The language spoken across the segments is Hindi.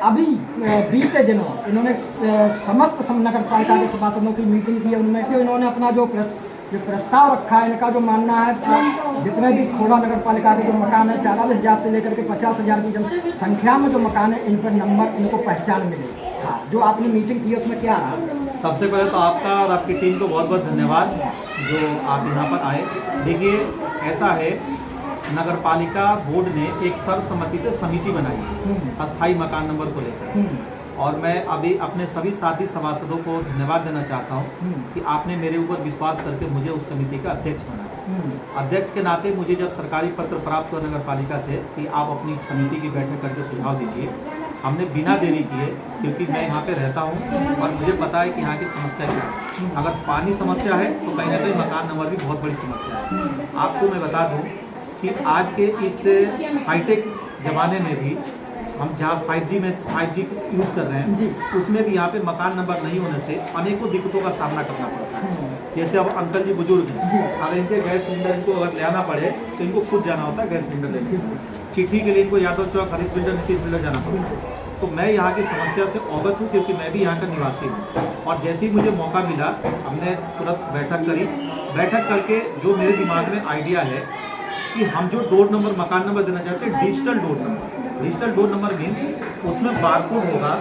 अभी बीते दिनों इन्होंने समस्त नगर पालिका के सभासदों की मीटिंग की है, उनमें कि इन्होंने अपना जो प्रस्ताव रखा है, इनका जो मानना है जितने भी खोड़ा नगर पालिका के जो मकान है 40,000 से लेकर के 50,000 की जनसंख्या में जो मकान है इन पर नंबर इनको पहचान मिले। हाँ, जो आपने मीटिंग की है उसमें क्या रहा? सबसे पहले तो आपका और आपकी टीम को बहुत बहुत धन्यवाद जो आप यहाँ पर आए। देखिए, ऐसा है, नगर पालिका बोर्ड ने एक सर्वसम्मति से समिति बनाई है अस्थायी मकान नंबर को लेकर, और मैं अभी अपने सभी साथी सभासदों को धन्यवाद देना चाहता हूँ कि आपने मेरे ऊपर विश्वास करके मुझे उस समिति का अध्यक्ष बनाया। अध्यक्ष के नाते मुझे जब सरकारी पत्र प्राप्त हुआ नगर पालिका से कि आप अपनी समिति की बैठक करके सुझाव दीजिए, हमने बिना देरी किए, क्योंकि मैं यहाँ पे रहता हूँ और मुझे पता है कि यहाँ की समस्या क्या है। अगर पानी समस्या है तो कहीं ना कहीं मकान नंबर भी बहुत बड़ी समस्या है। आपको मैं बता दूँ कि आज के इस हाईटेक ज़माने में भी हम जहाँ 5G यूज़ कर रहे हैं, उसमें भी यहाँ पे मकान नंबर नहीं होने से अनेकों दिक्कतों का सामना करना पड़ता है। जैसे अब अंकल जी बुजुर्ग हैं, अगर इनके गैस सिलेंडर इनको अगर ले आना पड़े तो इनको खुद जाना होता है गैस सिलेंडर लेने। चिट्ठी के लिए इनको यादव चौक हरीश बिल्डर नीतीश बिल्डर जाना पड़ता है। तो मैं यहाँ की समस्या से अवगत हूँ, क्योंकि मैं भी यहाँ का निवासी हूँ। और जैसे ही मुझे मौका मिला, हमने तुरंत बैठक करी। बैठक करके जो मेरे दिमाग में आइडिया है कि हम जो डोर नंबर मकान नंबर देना चाहते हैं, digital door number. Digital door number means उसमें बारकोड होगा,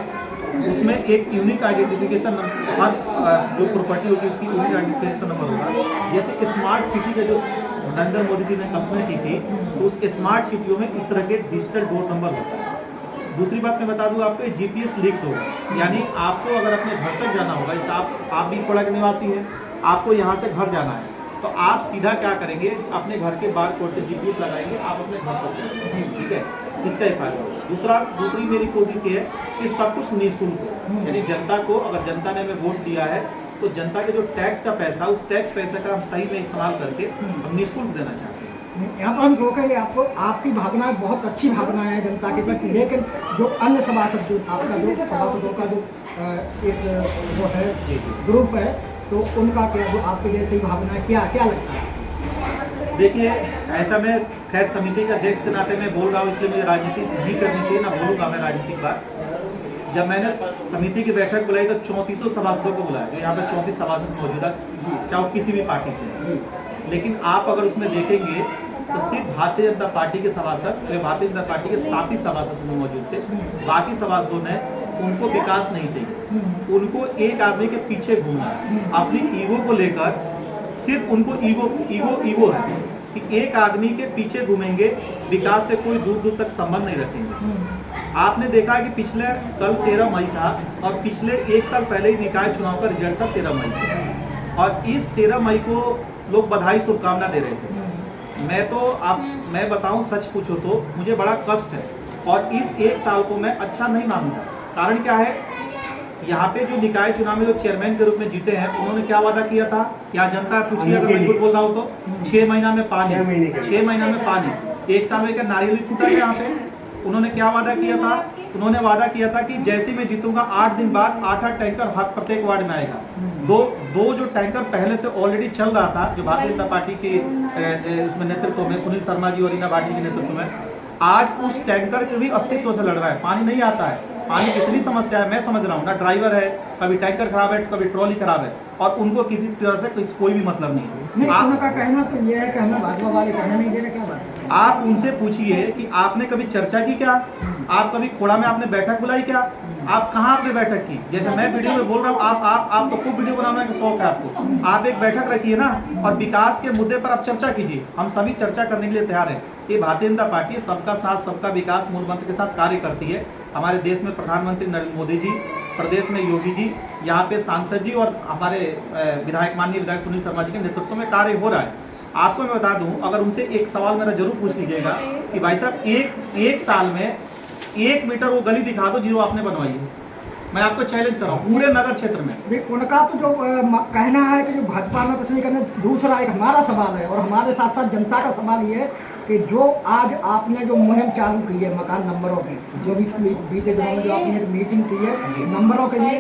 उसमें एक यूनिक आइडेंटिफिकेशन नंबर, हर जो प्रॉपर्टी होगी उसकी यूनिक आइडेंटिफिकेशन नंबर होगा। जैसे स्मार्ट सिटी का जो नरेंद्र मोदी जी ने कल्पना की थी, तो उस स्मार्ट सिटियों में इस तरह के डिजिटल डोर नंबर होता है। दूसरी बात मैं बता दूं आपको, GPS लिंक्ड होगा, यानी आपको अगर अपने घर तक जाना होगा, जैसे आप भी खोड़ा के निवासी हैं, आपको यहाँ से घर जाना है, तो आप सीधा क्या करेंगे, अपने घर के बार कोड से GPS लगाएंगे, आप अपने घर पर जाएंगे। ठीक है, इसका एक फायदा होगा। दूसरी मेरी कोशिश ये है कि सब कुछ निःशुल्क हो, यानी जनता को, अगर जनता ने हमें वोट दिया है तो जनता के जो टैक्स का पैसा, उस टैक्स पैसे का हम सही में इस्तेमाल करके हम निःशुल्क देना चाहते हैं। यहाँ पर हम रोकेंगे आपको, आपकी भावनाएं बहुत अच्छी भावनाएं हैं जनता के प्रति, लेकिन जो अन्य सभासद, आपका जो सभासदों का जो एक वो है ग्रुप है, तो उनका क्या, जो आपके जैसी भावनाएं क्या लगता है? देखिए, ऐसा मैं खैर समिति के अध्यक्ष के नाते मैं बोल रहा हूँ, इसलिए मुझे राजनीति नहीं करनी चाहिए, ना बोलूँगा मैं राजनीतिक बात। जब मैंने समिति की बैठक बुलाई तो 3400 सभासदों को बुलाया, यहाँ पर 34 सभासद मौजूद है, चाहे किसी भी पार्टी से। लेकिन आप अगर उसमें देखेंगे तो सिर्फ भारतीय जनता पार्टी के सभासद, भारतीय जनता पार्टी के 7 ही सभासद में मौजूद थे। बाकी सभासदों ने, उनको विकास नहीं चाहिए, उनको एक आदमी के पीछे घूमना है, अपनी ईगो को लेकर, सिर्फ उनको ईगो है कि एक आदमी के पीछे घूमेंगे, विकास से कोई दूर दूर तक संबंध नहीं रखेंगे। आपने देखा कि पिछले कल 13 मई था और पिछले 1 साल पहले ही निकाय चुनाव का रिजल्ट था 13 मई, और इस 13 मई को लोग बधाई शुभकामना दे रहे थे। मैं बताऊं, सच पूछो तो मुझे बड़ा कष्ट है, और इस 1 साल को मैं अच्छा नहीं मानूंगा। कारण क्या है, यहाँ पे जो निकाय चुनाव में जो चेयरमैन के रूप में जीते हैं, उन्होंने क्या वादा किया था, क्या जनता पूछिए, अगर मैं झूठ बोल रहा हूँ तो 6 महीना में पानी, 6 महीना में पानी, 1 साल में क्या नारियल टूटा है यहाँ पे। उन्होंने क्या वादा किया था, उन्होंने वादा किया था कि जैसे मैं जीतूंगा 8 दिन बाद 8 टैंकर हर प्रत्येक वार्ड में आएगा। दो जो टैंकर पहले से ऑलरेडी चल रहा था, जो भारतीय जनता पार्टी के उसमें नेतृत्व में सुनील शर्मा जी और रीना भाटी के नेतृत्व में, आज उस टैंकर के भी अस्तित्व से लड़ रहा है। पानी नहीं आता है, पानी कितनी समस्या है मैं समझ रहा हूँ ना, ड्राइवर है, कभी टैंकर खराब है, कभी ट्रॉली खराब है, और उनको किसी तरह से कोई भी मतलब नहीं। उनका कहना तो ये है कि हमें भाजपा वाले कहना नहीं दे रहे, क्या बात है? आप उनसे पूछिए कि आपने कभी चर्चा की क्या, आप कभी खोड़ा में आपने बैठक बुलाई क्या, आप कहाँ आपने बैठक की? जैसे मैं वीडियो में बोल रहा हूँ, आप तो खूब वीडियो बनाने का शौक है आपको, आप एक बैठक रखिए ना, और विकास के मुद्दे पर आप चर्चा कीजिए। हम सभी चर्चा करने के लिए तैयार हैं। ये भारतीय जनता पार्टी सबका साथ सबका विकास मूल मंत्र के साथ कार्य करती है। हमारे देश में प्रधानमंत्री नरेंद्र मोदी जी, प्रदेश में योगी जी, यहाँ पे सांसद जी और हमारे विधायक माननीय विधायक सुनील शर्मा जी के नेतृत्व में कार्य हो रहा है। आपको मैं बता दूं, अगर उनसे एक सवाल मेरा जरूर पूछ लीजिएगा कि भाई साहब एक साल में 1 मीटर वो गली दिखा दो जो आपने बनवाई है, मैं आपको चैलेंज कर रहा हूँ पूरे नगर क्षेत्र में। उनका तो जो कहना है कि जो भाजपा में कुछ नहीं करना। दूसरा एक हमारा सवाल है, और हमारे साथ साथ जनता का सवाल ये है कि जो आज आपने जो मुहिम चालू की है मकान नंबरों की, जो भी बीते दिनों में जो आपने मीटिंग की है नंबरों के लिए,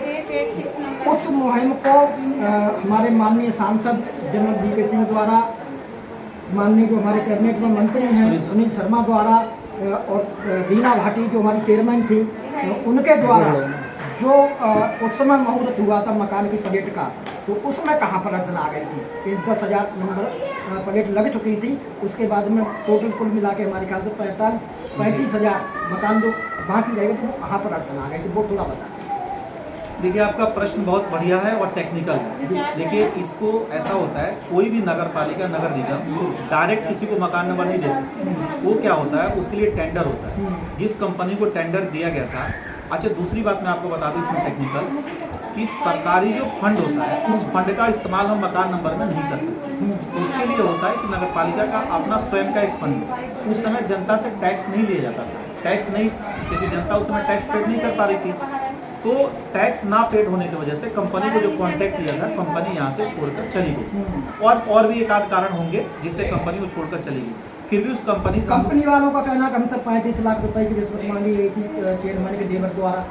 उस मुहिम को हमारे माननीय सांसद जनरल वीके सिंह द्वारा, माननीय जो हमारे कैबिनेट में मंत्री हैं सुनील शर्मा द्वारा, और रीना भाटी जो हमारी चेयरमैन थी, तो उनके द्वारा जो उस समय मुहूर्त हुआ था मकान की प्लेट का, तो उसमें कहाँ पर अड़चन आ गई थी कि 10,000 नंबर प्लेट लग चुकी थी, उसके बाद में टोटल कुल मिला के हमारे ख्याल से 35,000 मकान जो बाकी रह गए थे, वो कहाँ पर अड़चन आ गई थी, वो थोड़ा बता। देखिए, आपका प्रश्न बहुत बढ़िया है और टेक्निकल है। देखिए, इसको ऐसा होता है, कोई भी नगर पालिका, नगर निगम डायरेक्ट किसी को मकान नंबर नहीं दे सकती। वो क्या होता है, उसके लिए टेंडर होता है। जिस कंपनी को टेंडर दिया गया था, अच्छा दूसरी बात मैं आपको बता दूं इसमें टेक्निकल, कि सरकारी जो फंड होता है, उस फंड का इस्तेमाल हम मकान नंबर में नहीं कर सकते। तो उसके लिए होता है कि नगर पालिका का अपना स्वयं का एक फंड है। उस समय जनता से टैक्स नहीं लिया जाता था, टैक्स नहीं, क्योंकि जनता उस समय टैक्स पेड नहीं कर पा रही थी। तो टैक्स ना पेड होने की वजह से कंपनी को जो कॉन्टैक्ट किया था, कंपनी यहाँ से छोड़कर चली गई। और भी एक आध कारण होंगे जिससे कंपनी को छोड़कर चली गई। फिर भी उस कंपनी वालों का कहना कम से 35 लाख रुपए की रिश्वत मांगी गई थी चेयरमैन के देवर द्वारा।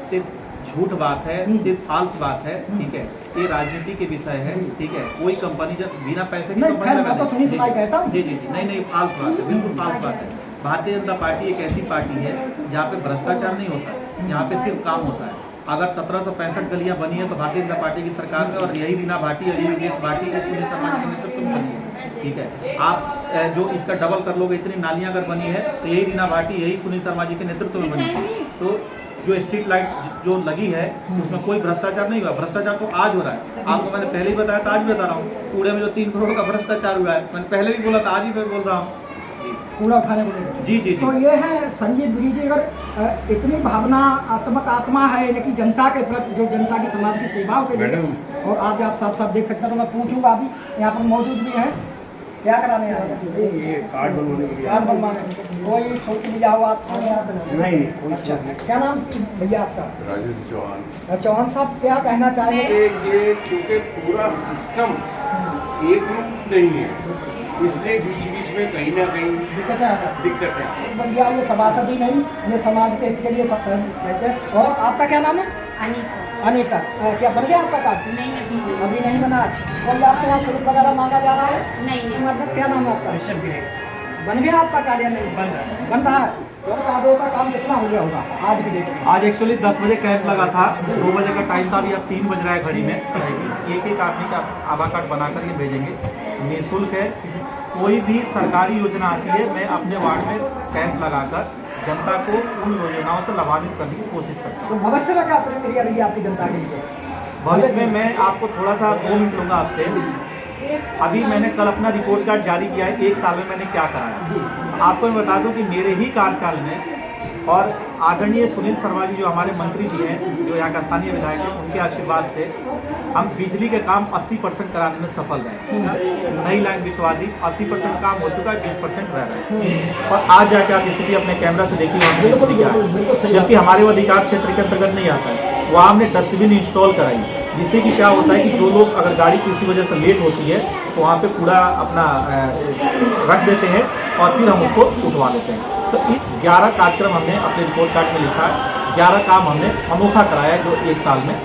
सिर्फ झूठ बात है, सिर्फ फाल्स बात है, ठीक है। ये राजनीति के विषय है, ठीक है। कोई कंपनी जब बिना पैसे की कंपनी लगा तो सुनी सुनाई कहता हूं। जी, नहीं, फाल्स बात है, बिल्कुल फाल्स बात है। भारतीय जनता पार्टी एक ऐसी पार्टी है जहाँ पे भ्रष्टाचार नहीं होता, यहाँ पे सिर्फ काम होता है। अगर 1765 गलियां बनी है तो भारतीय जनता पार्टी की सरकार में, और यही रीना भाटी और यही योगेश भाटी के सुनील शर्मा के नेतृत्व में बनी है, ठीक है। आप जो इसका डबल कर लोगे, इतनी नालियां अगर बनी है तो यही रीना भाटी, यही सुनील शर्मा जी के नेतृत्व में बनी है। तो जो स्ट्रीट लाइट जो लगी है उसमें कोई भ्रष्टाचार नहीं हुआ। भ्रष्टाचार तो आज हो रहा है, आपको मैंने पहले ही बताया था, आज भी बता रहा हूँ। कूड़े में जो 3 करोड़ का भ्रष्टाचार हुआ है, मैंने पहले भी बोला था, आज भी मैं बोल रहा हूँ, कूड़ा उठाने को लेकर। जी। तो ये है संजीव गिरी जी, अगर इतनी भावनात्मक आत्मा है इनकी जनता के प्रति, जो जनता की समाज की सेवाओं के लिए, और आज आप साफ देख सकते हैं, तो मैं पूछूंगा अभी यहाँ पर मौजूद भी हैं, क्या कराने आ रहे हैं? ये कार्ड बनवाने के लिए। कार्ड बनवाने कोई सोच लिया हो आप? नहीं, अच्छा, क्या नाम भैया आपका? राजेश चौहान। चौहान साहब, क्या कहना चाहेंगे? ये क्योंकि पूरा सिस्टम एक रूप नहीं है, इसलिए बीच में कहीं ना कहीं दिक्कत है। भैया ये सभासद ही नहीं, ये समाज के इसके लिए सब रहते हैं। और आपका क्या नाम है? अनीता। क्या बन गया आपका कार्ड? नहीं, अभी नहीं बना। और आपसे यहाँ शुल्क वगैरह मांगा जा रहा है? नहीं। मतलब क्या नाम है आपका? बन गया आपका कार्ड या नहीं? बन रहा है। और कार्डों का काम कितना हो गया होगा आज की डेट में? आज एक्चुअली 10 बजे कैंप लगा था, 2 बजे का टाइम था, अभी अब 3 बज रहा है घड़ी में। एक आदमी का आधार कार्ड बनाकर ये भेजेंगे, निःशुल्क है। कोई भी सरकारी योजना आती है, मैं अपने वार्ड में कैंप लगाकर जनता को उन योजनाओं से लाभान्वित करने की कोशिश करता हूँ। तो भविष्य में क्या प्रतिक्रिया रही आपकी जनता के लिए? भविष्य में मैं आपको थोड़ा सा 2 मिनट लूँगा आपसे। अभी मैंने कल अपना रिपोर्ट कार्ड जारी किया है, 1 साल में मैंने क्या कराया। आपको मैं बता दूं कि मेरे ही कार्यकाल में, और आदरणीय सुनील शर्मा जी जो हमारे मंत्री जी हैं, जो यहाँ का स्थानीय विधायक हैं, उनके आशीर्वाद से हम बिजली के काम 80% कराने में सफल रहे। नई लाइन बिछवा दी, 80% काम हो चुका है, 20% रह रहा है। और आज जाके आप स्थिति अपने कैमरा से देखिए वहाँ की स्थिति क्या है, जबकि हमारे वो अधिकार क्षेत्र के अंतर्गत नहीं आता है। वहाँ हमने डस्टबिन इंस्टॉल कराई, जिससे कि क्या होता है कि जो लोग, अगर गाड़ी किसी वजह से लेट होती है तो वहाँ पे कूड़ा अपना रख देते हैं और फिर हम उसको उठवा लेते हैं। तो 11 कार्यक्रम हमने अपने रिपोर्ट कार्ड में लिखा है, 11 काम हमने अनोखा कराया जो 1 साल में